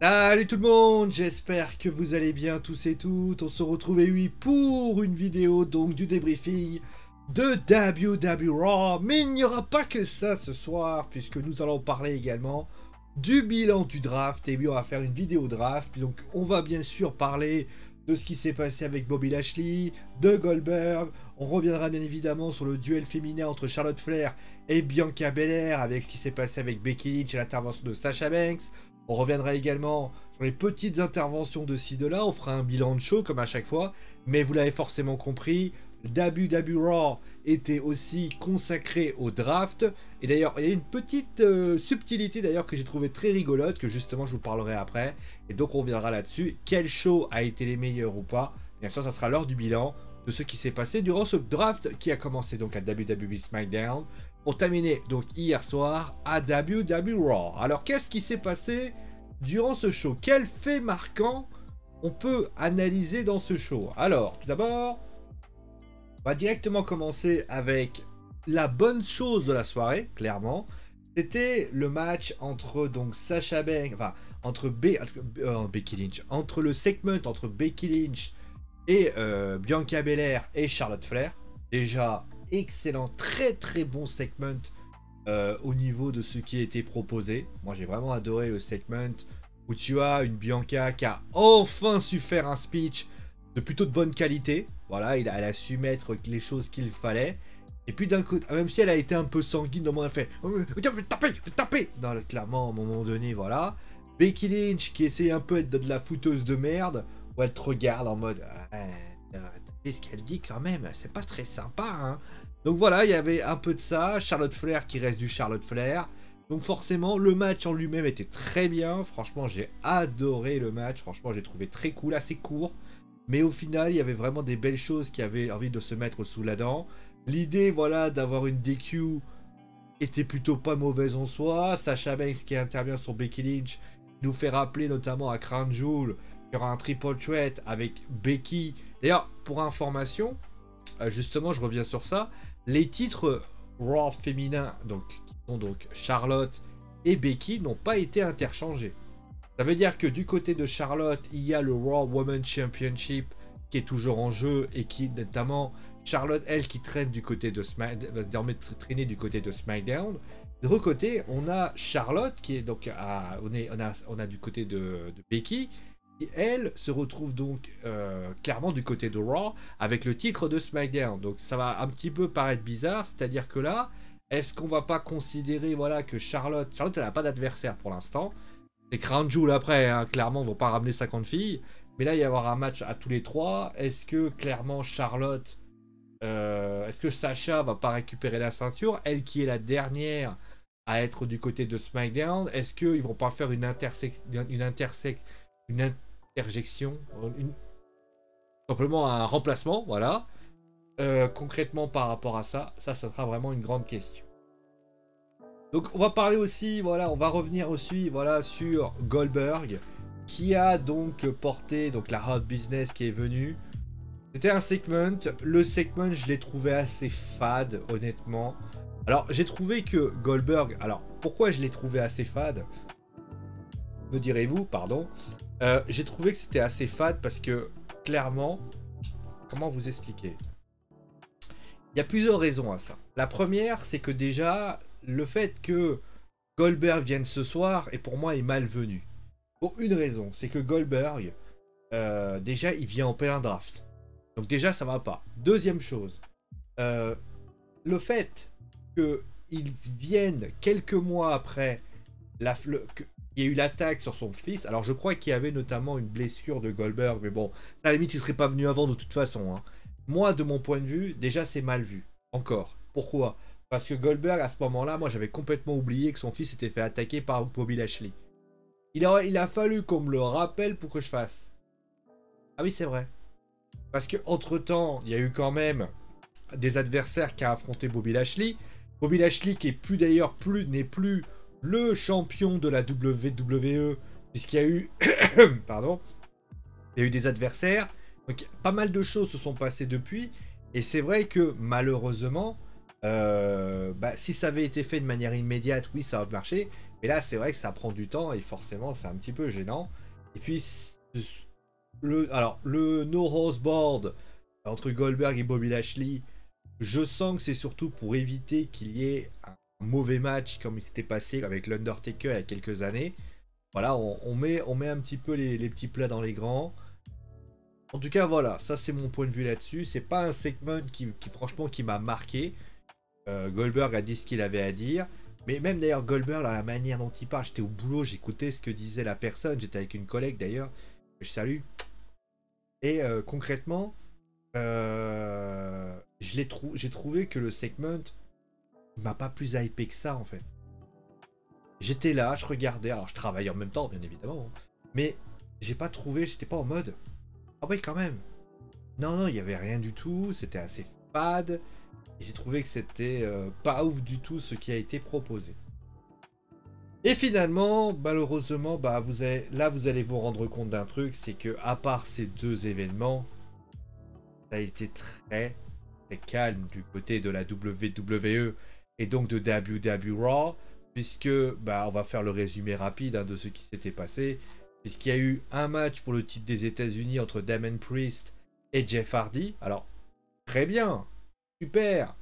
Salut tout le monde, j'espère que vous allez bien tous et toutes. On se retrouve oui pour une vidéo donc du débriefing de WWE Raw. Mais il n'y aura pas que ça ce soir puisque nous allons parler également du bilan du draft. Et oui, on va faire une vidéo draft. Donc on va bien sûr parler de ce qui s'est passé avec Bobby Lashley, de Goldberg. On reviendra bien évidemment sur le duel féminin entre Charlotte Flair et Bianca Belair avec ce qui s'est passé avec Becky Lynch et l'intervention de Sasha Banks. On reviendra également sur les petites interventions de ci de là. On fera un bilan de show comme à chaque fois. Mais vous l'avez forcément compris, WWE Raw était aussi consacré au draft. Et d'ailleurs, il y a une petite subtilité d'ailleurs que j'ai trouvé très rigolote, que justement je vous parlerai après. Et donc on reviendra là-dessus. Quel show a été les meilleurs ou pas? Bien sûr, ça sera l'heure du bilan de ce qui s'est passé durant ce draft qui a commencé donc à WWE SmackDown pour terminer donc hier soir à WWE Raw. Alors qu'est-ce qui s'est passé durant ce show? Quel fait marquant on peut analyser dans ce show? Alors tout d'abord, on va directement commencer avec la bonne chose de la soirée, clairement. C'était le match entre donc Sasha Banks, enfin entre Becky Lynch, entre le segment entre Becky Lynch et Bianca Belair et Charlotte Flair. Déjà excellent, très très bon segment au niveau de ce qui a été proposé. Moi j'ai vraiment adoré le segment où tu as une Bianca qui a enfin su faire un speech de plutôt de bonne qualité. Voilà, elle a su mettre les choses qu'il fallait. Et puis d'un côté, même si elle a été un peu sanguine, dans le moment elle fait je vais taper. Non, clairement, à un moment donné, voilà. Becky Lynch qui essaie un peu de la fouteuse de merde, où elle te regarde en mode t'as fait ce qu'elle dit quand même, c'est pas très sympa, hein. Donc voilà, il y avait un peu de ça. Charlotte Flair qui reste du Charlotte Flair. Donc forcément, le match en lui-même était très bien. Franchement, j'ai adoré le match. Franchement, j'ai trouvé très cool, assez court. Mais au final, il y avait vraiment des belles choses qui avaient envie de se mettre sous la dent. L'idée, voilà, d'avoir une DQ était plutôt pas mauvaise en soi. Sasha Banks qui intervient sur Becky Lynch nous fait rappeler notamment à Crown Jewel qu'il y aura un triple threat avec Becky. D'ailleurs, pour information, justement, je reviens sur ça. Les titres Raw féminins, donc qui sont donc Charlotte et Becky, n'ont pas été interchangés. Ça veut dire que du côté de Charlotte, il y a le Raw Women's Championship qui est toujours en jeu et qui, notamment, Charlotte, elle, qui traîne du côté de SmackDown, va désormais traîner du côté de SmackDown. De l'autre côté, on a Charlotte qui est donc on a du côté de Becky qui, elle, se retrouve donc clairement du côté de Raw avec le titre de SmackDown. Donc ça va un petit peu paraître bizarre, c'est-à-dire que là, est-ce qu'on va pas considérer voilà que Charlotte, elle n'a pas d'adversaire pour l'instant. Les Crown Jewel après, hein, clairement, vont pas ramener 50 filles. Mais là, il va y avoir un match à tous les trois. Est-ce que clairement Charlotte, est-ce que Sasha va pas récupérer la ceinture? Elle qui est la dernière à être du côté de SmackDown. Est-ce qu'ils vont pas faire une interjection, simplement un remplacement, voilà. Concrètement par rapport à ça, ça sera vraiment une grande question. Donc on va parler aussi, voilà, on va revenir aussi, voilà, sur Goldberg, qui a donc porté donc la Hot Business qui est venue. C'était un segment, le segment je l'ai trouvé assez fade, honnêtement. Alors j'ai trouvé que Goldberg, alors pourquoi je l'ai trouvé assez fade, me direz-vous, pardon. J'ai trouvé que c'était assez fade parce que, clairement, comment vous expliquer? Il y a plusieurs raisons à ça. La première, c'est que déjà, le fait que Goldberg vienne ce soir, est pour moi, est malvenu. Pour une raison, c'est que Goldberg, déjà, il vient en plein draft. Donc déjà, ça va pas. Deuxième chose, le fait qu'il vienne quelques mois après qu'il y ait eu l'attaque sur son fils. Alors je crois qu'il y avait notamment une blessure de Goldberg, mais bon, ça à la limite, il serait pas venu avant de toute façon, hein. Moi, de mon point de vue, déjà, c'est mal vu. Encore. Pourquoi? Parce que Goldberg, à ce moment-là, moi, j'avais complètement oublié que son fils s'était fait attaquer par Bobby Lashley. Il a fallu qu'on me le rappelle pour que je fasse. Ah oui, c'est vrai. Parce que entre temps, il y a eu quand même des adversaires qui a affronté Bobby Lashley. Bobby Lashley qui est plus d'ailleurs n'est plus le champion de la WWE, puisqu'il y a eu pardon, il y a eu des adversaires. Donc pas mal de choses se sont passées depuis. Et c'est vrai que malheureusement, si ça avait été fait de manière immédiate, oui, ça aurait marché. Mais là, c'est vrai que ça prend du temps et forcément, c'est un petit peu gênant. Et puis, le No Horse Board entre Goldberg et Bobby Lashley, je sens que c'est surtout pour éviter qu'il y ait un mauvais match comme il s'était passé avec l'Undertaker il y a quelques années. Voilà, on met un petit peu les petits plats dans les grands. En tout cas, voilà, ça c'est mon point de vue là-dessus. C'est pas un segment franchement, qui m'a marqué. Goldberg a dit ce qu'il avait à dire. Mais même d'ailleurs, Goldberg, la manière dont il parle, j'étais au boulot, j'écoutais ce que disait la personne. J'étais avec une collègue d'ailleurs, que je salue. Et concrètement, j'ai trouvé que le segment m'a pas plus hypé que ça en fait. J'étais là, je regardais, alors je travaillais en même temps bien évidemment, hein, mais j'ai pas trouvé, j'étais pas en mode ah oui quand même. Non non, il y avait rien du tout, c'était assez fade et j'ai trouvé que c'était pas ouf du tout ce qui a été proposé. Et finalement, malheureusement, bah vous allez vous rendre compte d'un truc, c'est que à part ces deux événements, ça a été très calme du côté de la WWE et donc de WWE Raw, puisque bah, on va faire le résumé rapide hein, de ce qui s'était passé, puisqu'il y a eu un match pour le titre des États-Unis entre Damien Priest et Jeff Hardy. Alors, très bien, super.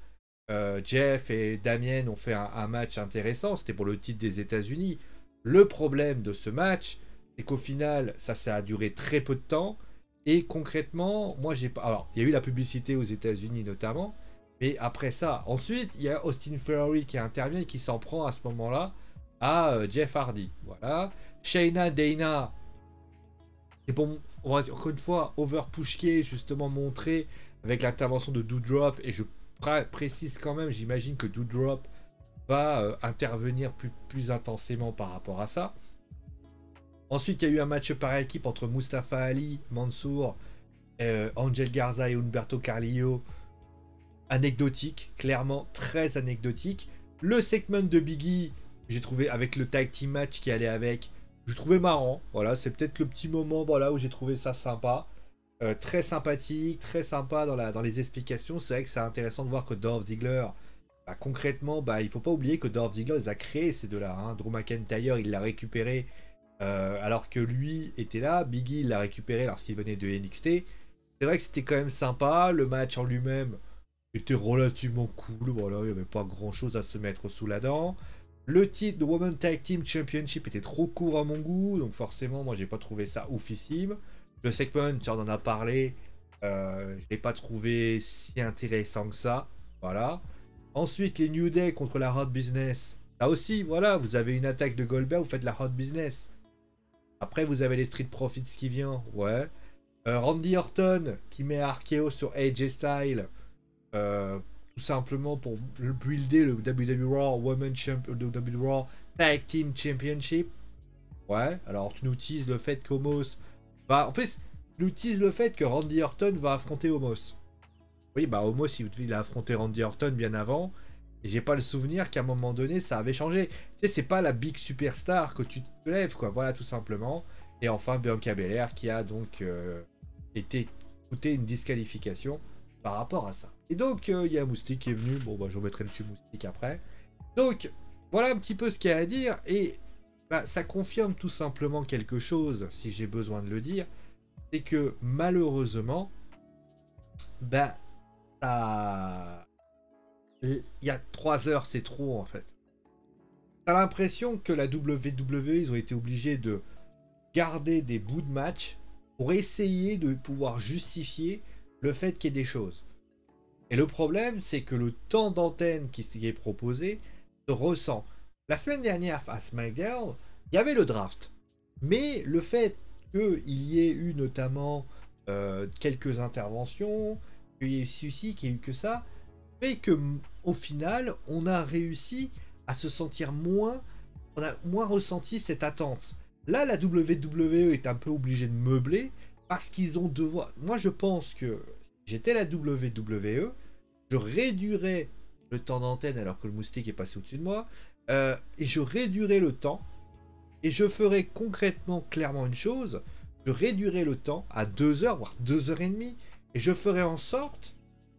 Jeff et Damien ont fait un match intéressant, c'était pour le titre des États-Unis. Le problème de ce match, c'est qu'au final, ça a duré très peu de temps. Et concrètement, moi j'ai pas. Alors, il y a eu la publicité aux États-Unis notamment, mais après ça, ensuite, il y a Austin Theory qui intervient et qui s'en prend à ce moment-là à Jeff Hardy. Voilà. Shayna Dana, c'est pour, on va dire, encore une fois, overpush qui est justement montré avec l'intervention de Doudrop. Et je précise quand même, j'imagine que Doudrop va intervenir plus intensément par rapport à ça. Ensuite, il y a eu un match par équipe entre Mustafa Ali, Mansour, Angel Garza et Humberto Carrillo. Anecdotique, clairement très anecdotique. Le segment de Biggie, j'ai trouvé avec le tag team match qui allait avec, je trouvais marrant. Voilà, c'est peut-être le petit moment voilà, où j'ai trouvé ça sympa. Très sympathique, très sympa dans les explications. C'est vrai que c'est intéressant de voir que Dolph Ziggler, bah, concrètement, bah, il faut pas oublier que Dolph Ziggler les a créés ces deux-là. Hein. Drew McIntyre, il l'a récupéré alors que lui était là. Biggie, il l'a récupéré lorsqu'il venait de NXT. C'est vrai que c'était quand même sympa. Le match en lui-même était relativement cool. Voilà, il n'y avait pas grand-chose à se mettre sous la dent. Le titre de Women's Tag Team Championship était trop court à mon goût, donc forcément, moi, j'ai pas trouvé ça oufissime. Le segment, tu en as parlé, je l'ai pas trouvé si intéressant que ça. Voilà. Ensuite, les New Day contre la Hot Business. Là aussi, voilà, vous avez une attaque de Goldberg, vous faites la Hot Business. Après, vous avez les Street Profits qui vient, ouais. Randy Orton qui met RKO sur AJ Styles. Tout simplement pour builder le WWE Raw Women's Champion, WWE Raw Tag Team Championship. Ouais, alors tu nous teases le fait qu'Omos va. En plus, tu nous teases le fait que Randy Orton va affronter Omos. Oui, bah Omos, il a affronté Randy Orton bien avant. Et j'ai pas le souvenir qu'à un moment donné, ça avait changé. Tu sais, c'est pas la big superstar que tu te lèves, quoi. Voilà, tout simplement. Et enfin, Bianca Belair qui a donc coûté une disqualification par rapport à ça. Et donc, il y a Moustique qui est venu. Bon, bah, je remettrai le tube Moustique après. Donc, voilà un petit peu ce qu'il y a à dire. Et bah, ça confirme tout simplement quelque chose, si j'ai besoin de le dire. C'est que, malheureusement, bah, il y a 3 heures, c'est trop, en fait. T'as l'impression que la WWE, ils ont été obligés de garder des bouts de match pour essayer de pouvoir justifier le fait qu'il y ait des choses. Et le problème, c'est que le temps d'antenne qui est proposé se ressent. La semaine dernière, à SmackDown, il y avait le draft. Mais le fait qu'il y ait eu notamment quelques interventions, qu'il y ait eu ceci, qu'il y ait eu que ça, fait que au final, on a réussi à se sentir moins, on a moins ressenti cette attente. Là, la WWE est un peu obligée de meubler parce qu'ils ont devoir. Moi, je pense que si j'étais la WWE, je réduirais le temps d'antenne alors que le moustique est passé au-dessus de moi, et je réduirais le temps, et je ferais concrètement, clairement une chose, je réduirais le temps à 2 heures, voire 2 heures et demie, et je ferais en sorte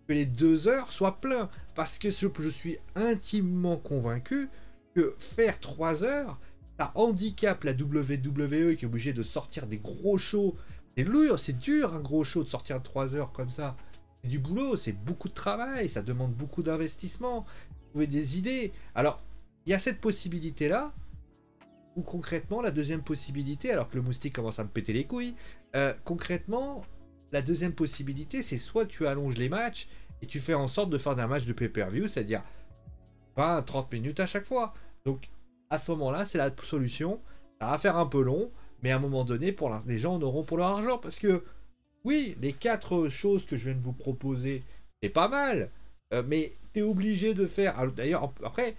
que les 2 heures soient pleins, parce que je suis intimement convaincu que faire 3 heures, ça handicape la WWE qui est obligée de sortir des gros shows. C'est dur un gros show de sortir 3 heures comme ça. C'est du boulot, c'est beaucoup de travail, ça demande beaucoup d'investissement. Trouver des idées. Alors, il y a cette possibilité-là, ou concrètement, la deuxième possibilité, alors que le moustique commence à me péter les couilles, concrètement, la deuxième possibilité, c'est soit tu allonges les matchs et tu fais en sorte de faire d'un match de pay-per-view, c'est-à-dire 20-30 minutes à chaque fois. Donc, à ce moment-là, c'est la solution. Ça va faire un peu long, mais à un moment donné, les gens en auront pour leur argent. Parce que, oui, les 4 choses que je viens de vous proposer, c'est pas mal. Mais tu es obligé de faire... D'ailleurs, après,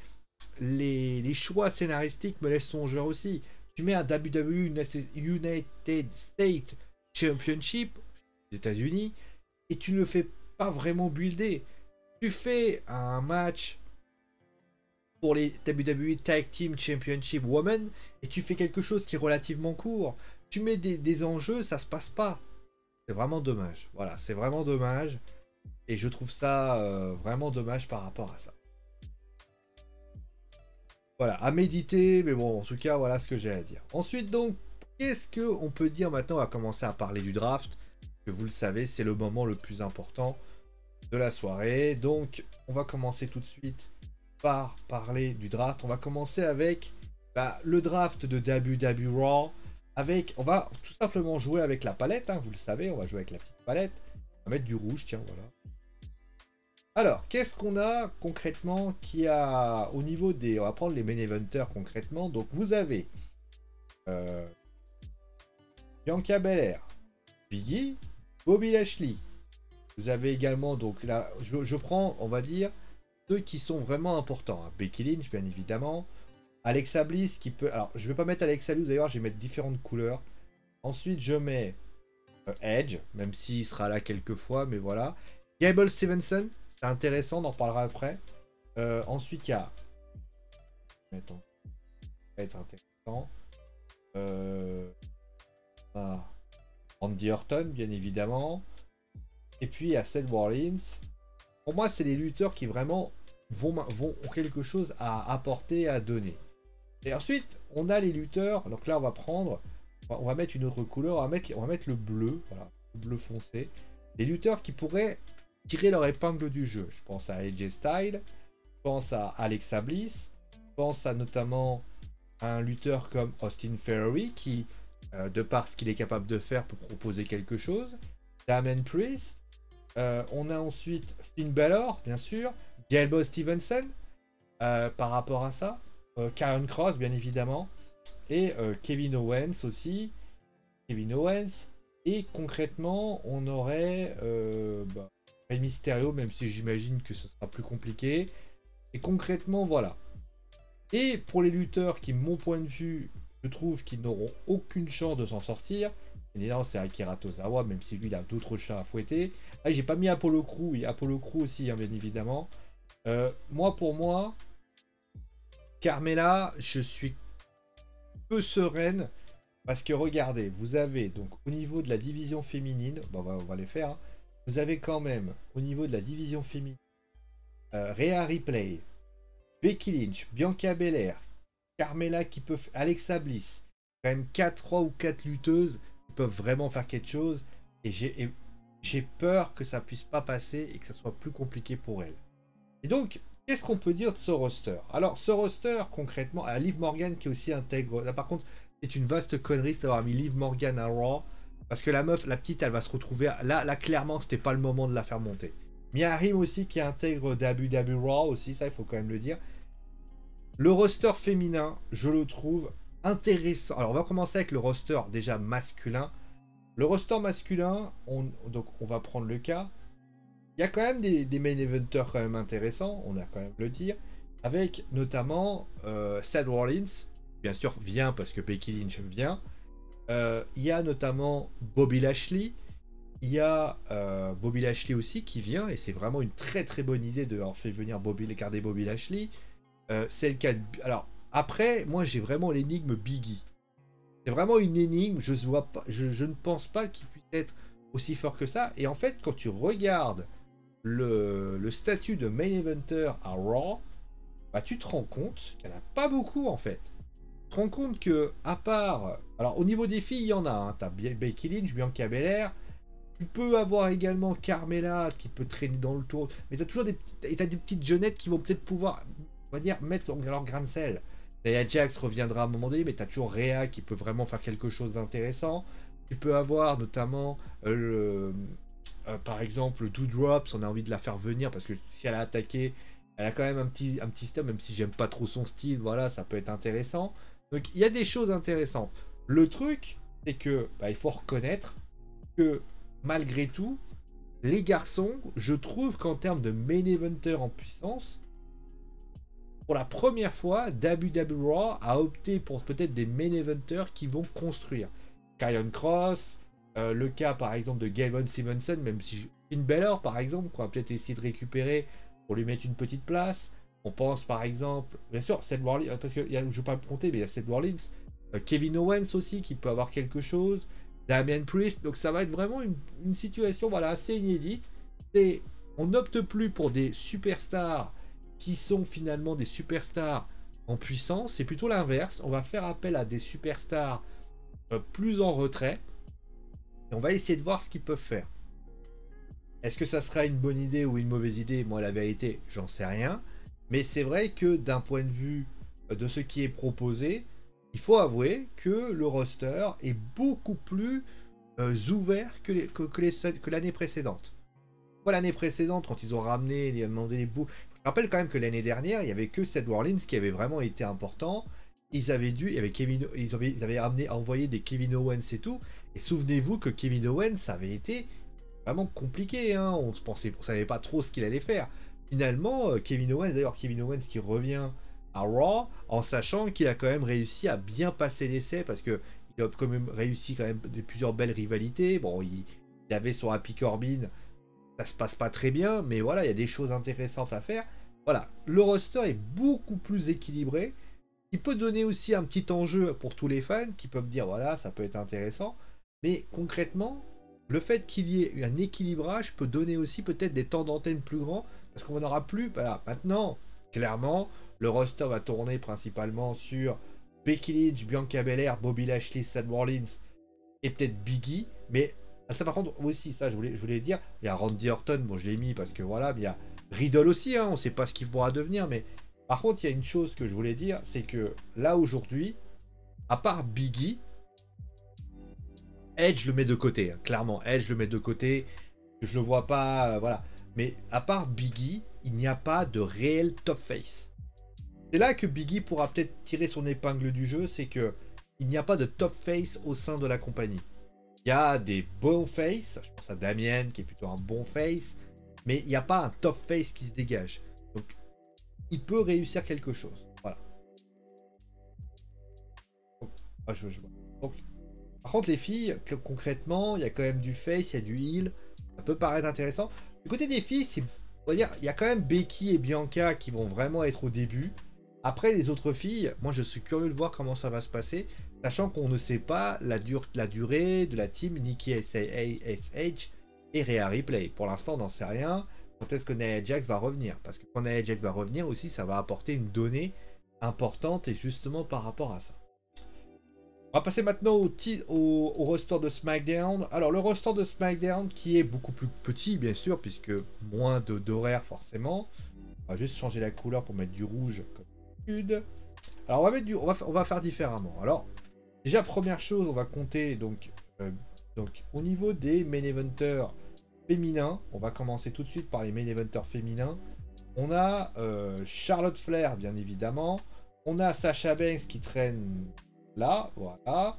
les choix scénaristiques me laissent songeur aussi. Tu mets un WWE United States Championship aux États-Unis et tu ne le fais pas vraiment builder. Tu fais un match pour les WWE Tag Team Championship Women et tu fais quelque chose qui est relativement court. Tu mets des enjeux, ça se passe pas. C'est vraiment dommage. Voilà, c'est vraiment dommage. Et je trouve ça vraiment dommage par rapport à ça. Voilà, à méditer, mais bon, en tout cas, voilà ce que j'ai à dire. Ensuite, donc, qu'est-ce qu'on peut dire maintenant? On va commencer à parler du draft. Que vous le savez, c'est le moment le plus important de la soirée. Donc, on va commencer tout de suite par parler du draft. On va commencer avec le draft de WWE Raw. On va tout simplement jouer avec la palette, hein, vous le savez, on va jouer avec la petite palette. On va mettre du rouge, tiens, voilà. Alors, qu'est-ce qu'on a concrètement qui a au niveau des... On va prendre les main eventers concrètement. Donc, vous avez Bianca Belair, Biggie, Bobby Lashley. Vous avez également, donc là, je prends, on va dire, ceux qui sont vraiment importants. Hein. Becky Lynch, bien évidemment. Alexa Bliss qui peut... Alors, je ne vais pas mettre Alexa Bliss, d'ailleurs, je vais mettre différentes couleurs. Ensuite, je mets Edge, même s'il sera là quelques fois, mais voilà. Gable Stevenson. C'est intéressant, on en parlera après. Ensuite, il y a... Ça va être intéressant. Randy Orton, bien évidemment. Et puis, il y a Seth Rollins. Pour moi, c'est les lutteurs qui vraiment ont quelque chose à apporter, à donner. Et ensuite, on a les lutteurs. Donc là, on va prendre... On va mettre une autre couleur. On va mettre le bleu. Voilà, le bleu foncé. Les lutteurs qui pourraient tirer leur épingle du jeu. Je pense à AJ Styles, je pense à Alexa Bliss, je pense à notamment un lutteur comme Austin Theory qui, de par ce qu'il est capable de faire, peut proposer quelque chose. Damien Priest. On a ensuite Finn Balor, bien sûr. Gable Stevenson, par rapport à ça. Karen Cross, bien évidemment. Et Kevin Owens aussi. Kevin Owens. Et concrètement, on aurait... Rey Mysterio, même si j'imagine que ce sera plus compliqué. Et concrètement, voilà. Et pour les lutteurs qui, mon point de vue, je trouve qu'ils n'auront aucune chance de s'en sortir. Évidemment, c'est Akira Tozawa, même si lui, il a d'autres chats à fouetter. Ah, j'ai pas mis Apollo Crew, et Apollo Crew aussi, hein, bien évidemment. Pour moi, Carmella, je suis peu sereine. Parce que regardez, vous avez donc au niveau de la division féminine, on va les faire, hein. Vous avez quand même, au niveau de la division féminine, Rhea Ripley, Becky Lynch, Bianca Belair, Carmella qui peut... Alexa Bliss. Quand même 3 ou 4 lutteuses qui peuvent vraiment faire quelque chose. Et j'ai peur que ça puisse pas passer et que ça soit plus compliqué pour elle. Et donc, qu'est-ce qu'on peut dire de ce roster? Alors, ce roster, concrètement, à Liv Morgan qui est aussi intègre... Là, par contre, c'est une vaste connerie d'avoir mis Liv Morgan à Raw. Parce que la meuf, la petite, elle va se retrouver... Là clairement, c'était pas le moment de la faire monter. Mia Harim aussi, qui intègre WWE Raw aussi, ça, il faut quand même le dire. Le roster féminin, je le trouve intéressant. Alors, on va commencer avec le roster déjà masculin. Le roster masculin, on va prendre le cas. Il y a quand même des main eventers quand même intéressants, on a quand même le dire. Avec notamment Seth Rollins, bien sûr, vient parce que Becky Lynch vient. Il y a notamment Bobby Lashley. Il y a Bobby Lashley aussi qui vient, et c'est vraiment une très très bonne idée de leur faire venir garder Bobby Lashley. C'est le cas de... Alors, après, moi j'ai vraiment l'énigme Biggie. C'est vraiment une énigme, je ne pense pas qu'il puisse être aussi fort que ça. Et en fait, quand tu regardes le statut de main eventer à Raw, bah, tu te rends compte qu'il n'y en a pas beaucoup en fait. Tu te rends compte que, à part. Alors, au niveau des filles, il y en a. Hein. Tu as Becky Lynch, Bianca Belair. Tu peux avoir également Carmella qui peut traîner dans le tour. Mais tu as toujours des petites jeunettes qui vont peut-être pouvoir, on va dire, mettre leur grain de sel. Nia Jax reviendra à un moment donné, mais tu as toujours Rhea qui peut vraiment faire quelque chose d'intéressant. Tu peux avoir notamment, par exemple, le Doudrop, si on a envie de la faire venir, parce que si elle a attaqué, elle a quand même un petit style, même si j'aime pas trop son style, voilà, ça peut être intéressant. Donc il y a des choses intéressantes. Le truc, c'est que bah, il faut reconnaître que malgré tout, les garçons, je trouve qu'en termes de main eventer en puissance, pour la première fois, WWE Raw a opté pour peut-être des main eventers qui vont construire. Karrion Cross, le cas par exemple de Gavin Stevenson, même si Finn Balor par exemple, qu'on va peut-être essayer de récupérer pour lui mettre une petite place. On pense par exemple, bien sûr, Seth Rollins, parce que je ne vais pas me compter, mais il y a Seth Rollins, Kevin Owens aussi qui peut avoir quelque chose, Damian Priest, donc ça va être vraiment une situation voilà, assez inédite. Et on n'opte plus pour des superstars qui sont finalement des superstars en puissance, c'est plutôt l'inverse. On va faire appel à des superstars plus en retrait et on va essayer de voir ce qu'ils peuvent faire. Est-ce que ça sera une bonne idée ou une mauvaise idée? Moi, la vérité, j'en sais rien. Mais c'est vrai que d'un point de vue de ce qui est proposé, il faut avouer que le roster est beaucoup plus ouvert que l'année précédente. L'année précédente, quand ils ont ramené, ils ont demandé les bouts. Je rappelle quand même que l'année dernière, il n'y avait que Seth Rollins qui avait vraiment été important. Ils avaient dû, il y avait ils avaient envoyé des Kevin Owens et tout. Et souvenez-vous que Kevin Owens, ça avait été vraiment compliqué. Hein. On savait pas trop ce qu'il allait faire. Finalement, Kevin Owens, d'ailleurs, Kevin Owens qui revient à Raw en sachant qu'il a quand même réussi à bien passer l'essai parce que il a quand même réussi quand même plusieurs belles rivalités. Bon, il avait son Happy Corbin, ça se passe pas très bien, mais voilà, il y a des choses intéressantes à faire. Voilà, le roster est beaucoup plus équilibré. Il peut donner aussi un petit enjeu pour tous les fans qui peuvent dire voilà, ça peut être intéressant. Mais concrètement, le fait qu'il y ait un équilibrage peut donner aussi peut-être des temps d'antenne plus grands parce qu'on n'aura plus. Voilà, maintenant, clairement, le roster va tourner principalement sur Becky Lynch, Bianca Belair, Bobby Lashley, Seth Rollins et peut-être Biggie. Mais ça, par contre, aussi, ça, je voulais dire, il y a Randy Orton, bon, je l'ai mis parce que voilà, mais il y a Riddle aussi, hein, on ne sait pas ce qu'il pourra devenir, mais par contre, il y a une chose que je voulais dire, c'est que là, aujourd'hui, à part Biggie, Edge le met de côté, hein, clairement, Edge le met de côté, je le vois pas, voilà. Mais à part Biggie, il n'y a pas de réel top face. C'est là que Biggie pourra peut-être tirer son épingle du jeu, c'est que il n'y a pas de top face au sein de la compagnie. Il y a des bons face, je pense à Damien qui est plutôt un bon face, mais il n'y a pas un top face qui se dégage. Donc il peut réussir quelque chose. Voilà. Donc, donc, par contre les filles, concrètement, il y a quand même du face, il y a du heal, ça peut paraître intéressant. Du côté des filles, on va dire, il y a quand même Becky et Bianca qui vont vraiment être au début. Après les autres filles, moi je suis curieux de voir comment ça va se passer, sachant qu'on ne sait pas la durée de la team Nikki SH et Rhea Ripley. Pour l'instant, on n'en sait rien. Quand est-ce que Nia Jax va revenir? Parce que quand Nia Jax va revenir aussi, ça va apporter une donnée importante et justement par rapport à ça. On va passer maintenant au roster de SmackDown. Alors le roster de SmackDown qui est beaucoup plus petit bien sûr, puisque moins d'horaires forcément. On va juste changer la couleur pour mettre du rouge comme d'habitude. Alors on va faire différemment. Alors déjà première chose, on va compter donc au niveau des main eventers féminins. On va commencer tout de suite par les main eventers féminins. On a Charlotte Flair bien évidemment. On a Sasha Banks qui traîne là, voilà.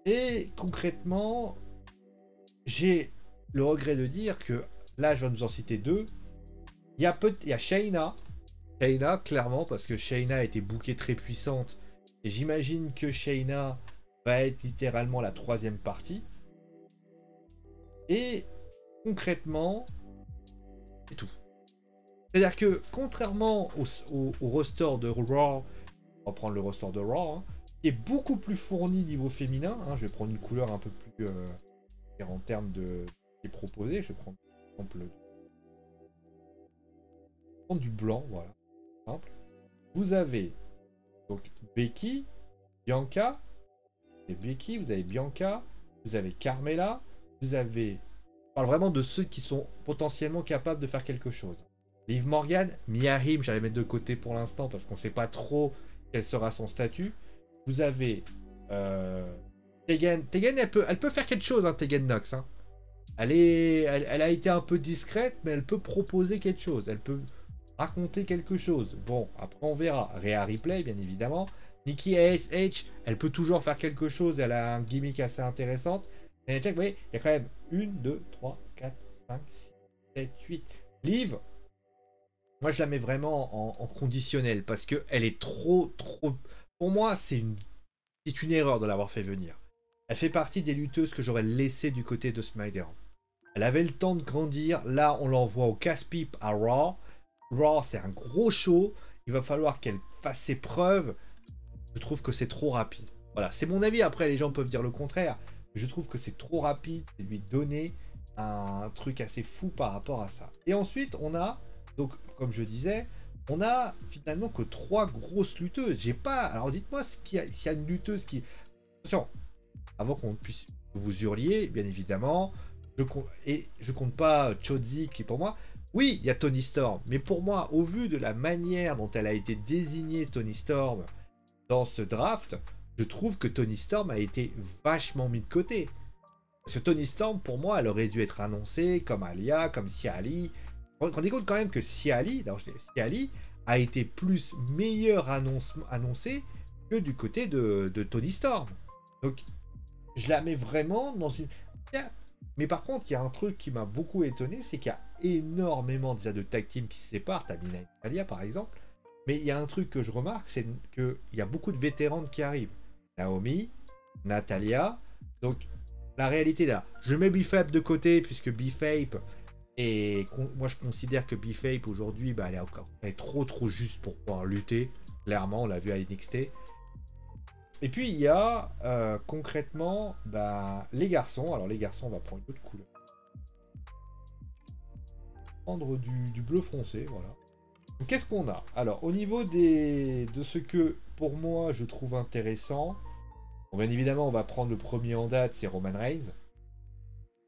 Et concrètement, j'ai le regret de dire que là je vais nous en citer deux. Il y a Shayna. Shayna, clairement, parce que Shayna a été bookée très puissante. Et j'imagine que Shayna va être littéralement la troisième partie. Et concrètement, c'est tout. C'est-à-dire que contrairement au roster de Raw, on va prendre le roster de Raw, hein, qui est beaucoup plus fourni niveau féminin. Hein, je vais prendre une couleur un peu plus en termes de ce qui est proposé. Je vais prendre par exemple du blanc, voilà. exemple. Vous avez donc Becky, Bianca, et Becky, vous avez Bianca, vous avez Carmella, vous avez... Je parle vraiment de ceux qui sont potentiellement capables de faire quelque chose. Liv Morgan, Mia Haim, j'allais mettre de côté pour l'instant parce qu'on ne sait pas trop quel sera son statut. Vous avez Tegan. Tegan, elle peut faire quelque chose, hein, Tegan Nox. Hein. Elle a été un peu discrète, mais elle peut proposer quelque chose. Elle peut raconter quelque chose. Bon, après on verra. Rhea Ripley, bien évidemment. Nikki ASH, elle peut toujours faire quelque chose. Elle a un gimmick assez intéressante. Et vous voyez, il y a quand même 1, 2, 3, 4, 5, 6, 7, 8. Liv, moi je la mets vraiment en conditionnel parce qu'elle est trop... Pour moi, c'est une erreur de l'avoir fait venir. Elle fait partie des lutteuses que j'aurais laissées du côté de SmackDown. Elle avait le temps de grandir. Là, on l'envoie au casse-pipe à Raw. Raw, c'est un gros show. Il va falloir qu'elle fasse ses preuves. Je trouve que c'est trop rapide. Voilà, c'est mon avis. Après, les gens peuvent dire le contraire. Mais je trouve que c'est trop rapide. C'est lui donner un truc assez fou par rapport à ça. Et ensuite, on a, donc, comme je disais, on a finalement que 3 grosses lutteuses. J'ai pas. Alors, dites-moi s'il y a une lutteuse qui. Attention, avant qu'on puisse vous hurliez, bien évidemment. Je compte pas Chotzi qui pour moi. Oui, il y a Toni Storm, mais pour moi, au vu de la manière dont elle a été désignée, Toni Storm, dans ce draft, je trouve que Toni Storm a été vachement mis de côté. Parce que Toni Storm, pour moi, elle aurait dû être annoncée comme Alia, comme Ciali. Rendez compte quand même que Ciali a été plus meilleur annoncé que du côté de Toni Storm. Donc, je la mets vraiment dans une... Mais par contre, il y a un truc qui m'a beaucoup étonné, c'est qu'il y a énormément déjà de tag teams qui se séparent, Tamina et Natalia par exemple. Mais il y a un truc que je remarque, c'est qu'il y a beaucoup de vétérantes qui arrivent. Naomi, Natalia. Donc, la réalité là, je mets B-Fape de côté, puisque B-Fape, et moi je considère que B-Fape aujourd'hui, bah, elle est trop juste pour pouvoir lutter. Clairement, on l'a vu à NXT. Et puis il y a concrètement les garçons. Alors les garçons, on va prendre une autre couleur. Prendre du bleu foncé, voilà. Qu'est-ce qu'on a? Alors au niveau de ce que pour moi je trouve intéressant, bon, bien évidemment on va prendre le premier en date, c'est Roman Reigns.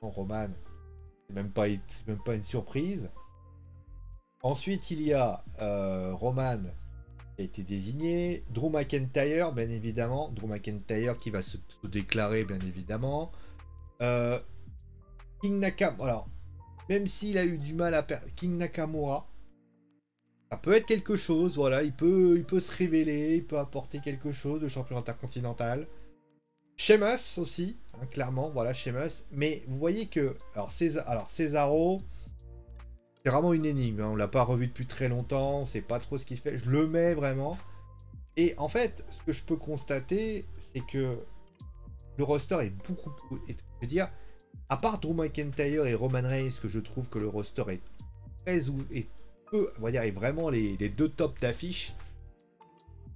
Non, Roman, c'est même pas une surprise. Ensuite il y a Roman a été désigné. Drew McIntyre, bien évidemment. Drew McIntyre qui va se déclarer, bien évidemment. King Nakamura. Alors, même s'il a eu du mal à perdre, King Nakamura, ça peut être quelque chose. Voilà, il peut se révéler, il peut apporter quelque chose de champion intercontinental. Sheamus aussi, hein, clairement. Voilà, Sheamus. Mais vous voyez que, alors Cesaro. C'est vraiment une énigme, hein. On l'a pas revu depuis très longtemps, on sait pas trop ce qu'il fait, je le mets vraiment. Et en fait, ce que je peux constater, c'est que le roster est beaucoup... Je veux dire, à part Drew McIntyre et Roman Reigns, que je trouve que le roster est très... on va dire, est vraiment les deux tops d'affiche.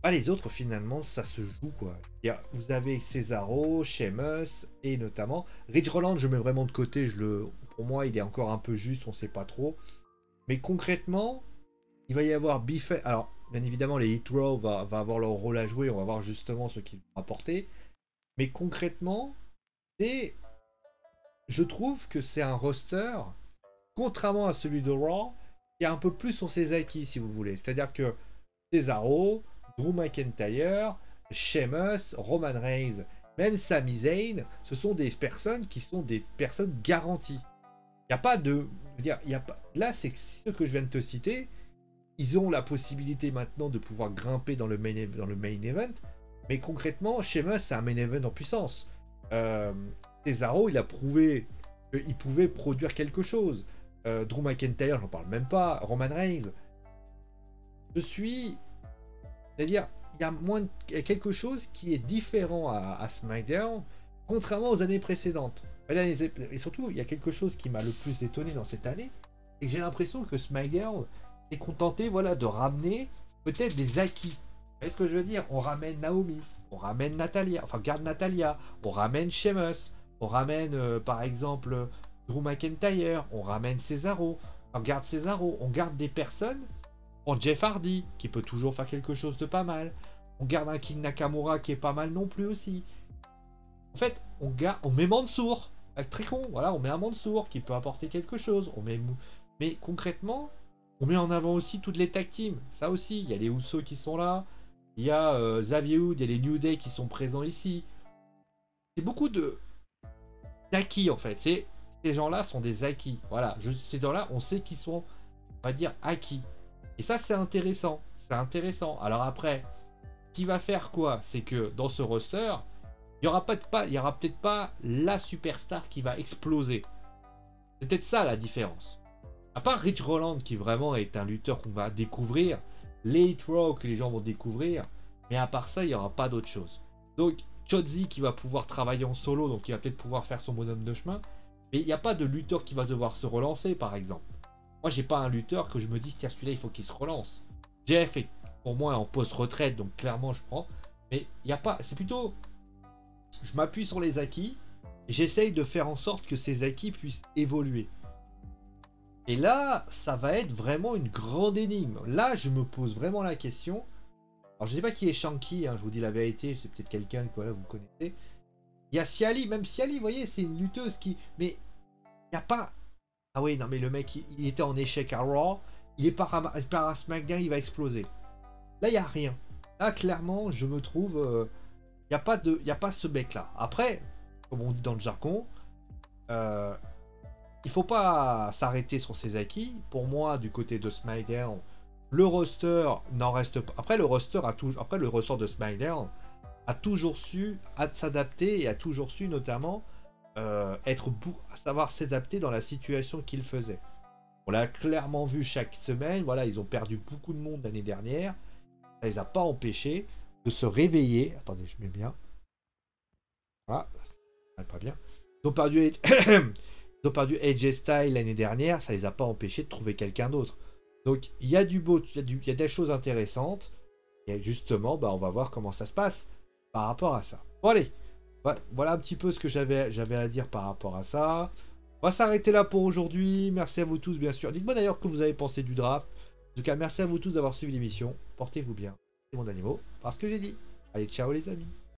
Ah, les autres, finalement, ça se joue, quoi. Vous avez Cesaro, Sheamus, et notamment... Ridge Holland, je mets vraiment de côté, pour moi, il est encore un peu juste, on sait pas trop. Mais concrètement, il va y avoir Biffet. Alors, bien évidemment, les Hit Row va avoir leur rôle à jouer. On va voir justement ce qu'ils vont apporter. Mais concrètement, je trouve que c'est un roster, contrairement à celui de Raw, qui a un peu plus sur ses acquis, si vous voulez. C'est-à-dire que Cesaro, Drew McIntyre, Sheamus, Roman Reigns, même Sami Zayn, ce sont des personnes qui sont des personnes garanties. Il n'y a pas de... Là, c'est ceux que je viens de te citer. Ils ont la possibilité maintenant de pouvoir grimper dans le main event. Mais concrètement, Sheamus, c'est un main event en puissance. Cesaro, il a prouvé qu'il pouvait produire quelque chose. Drew McIntyre, j'en parle même pas. Roman Reigns. C'est-à-dire, il y a quelque chose qui est différent à SmackDown, contrairement aux années précédentes. Et surtout, il y a quelque chose qui m'a le plus étonné dans cette année, c'est que j'ai l'impression que SmackDown est contenté, voilà, de ramener peut-être des acquis. Vous voyez ce que je veux dire? On ramène Naomi, on ramène Natalia, enfin garde Natalia, on ramène Sheamus, on ramène par exemple Drew McIntyre, on ramène Cesaro, on garde des personnes prend Jeff Hardy, qui peut toujours faire quelque chose de pas mal. On garde un King Nakamura qui est pas mal non plus aussi. En fait, on met Mansour. Très con, voilà, on met un Mansour qui peut apporter quelque chose. Mais concrètement, on met en avant aussi toutes les tag teams. Ça aussi, il y a les Usos qui sont là. Il y a Xavier Hood, il y a les New Day qui sont présents ici. C'est beaucoup d'acquis en fait. Ces gens-là sont des acquis. Voilà, ces gens-là, on sait qu'ils sont, on va dire, acquis. Et ça, c'est intéressant. C'est intéressant. Alors après, ce qu'il va faire quoi? C'est que dans ce roster, il y aura peut-être pas la superstar qui va exploser. C'est peut-être ça la différence. À part Rich Roland qui vraiment est un lutteur qu'on va découvrir, Late Rock que les gens vont découvrir, mais à part ça, il n'y aura pas d'autre chose. Donc Chotzi qui va pouvoir travailler en solo, donc il va peut-être pouvoir faire son bonhomme de chemin, mais il n'y a pas de lutteur qui va devoir se relancer par exemple. Moi j'ai pas un lutteur que je me dis tiens celui-là il faut qu'il se relance. Jeff est pour moi en post-retraite, donc clairement je prends, mais il n'y a pas, c'est plutôt, je m'appuie sur les acquis, et j'essaye de faire en sorte que ces acquis puissent évoluer. Et là, ça va être vraiment une grande énigme. Là, je me pose vraiment la question. Alors, je ne sais pas qui est Shanky, hein, je vous dis la vérité, c'est peut-être quelqu'un que vous connaissez. Il y a Ciali, même Ciali, vous voyez, c'est une lutteuse qui... Mais il n'y a pas... Ah oui, non, mais le mec, il était en échec à Raw, il part à SmackDown, il va exploser. Là, il n'y a rien. Là, clairement, je me trouve... Il n'y a pas ce mec-là. Après, comme on dit dans le jargon... il faut pas s'arrêter sur ses acquis. Pour moi, du côté de SmackDown, le roster n'en reste pas. Après, le roster de SmackDown a toujours su s'adapter et a toujours su notamment savoir s'adapter dans la situation qu'il faisait. On l'a clairement vu chaque semaine. Voilà, ils ont perdu beaucoup de monde l'année dernière. Ça les a pas empêchés de se réveiller. Attendez, je mets bien. Voilà, pas bien. Ils ont perdu. Ils ont perdu AJ Styles l'année dernière, ça les a pas empêchés de trouver quelqu'un d'autre. Donc il y a du beau, il y a des choses intéressantes. Et justement, on va voir comment ça se passe par rapport à ça. Bon allez, voilà un petit peu ce que j'avais à dire par rapport à ça. On va s'arrêter là pour aujourd'hui. Merci à vous tous, bien sûr. Dites-moi d'ailleurs que vous avez pensé du draft. En tout cas, merci à vous tous d'avoir suivi l'émission. Portez-vous bien. C'est mon animaux, parce que j'ai dit. Allez, ciao les amis.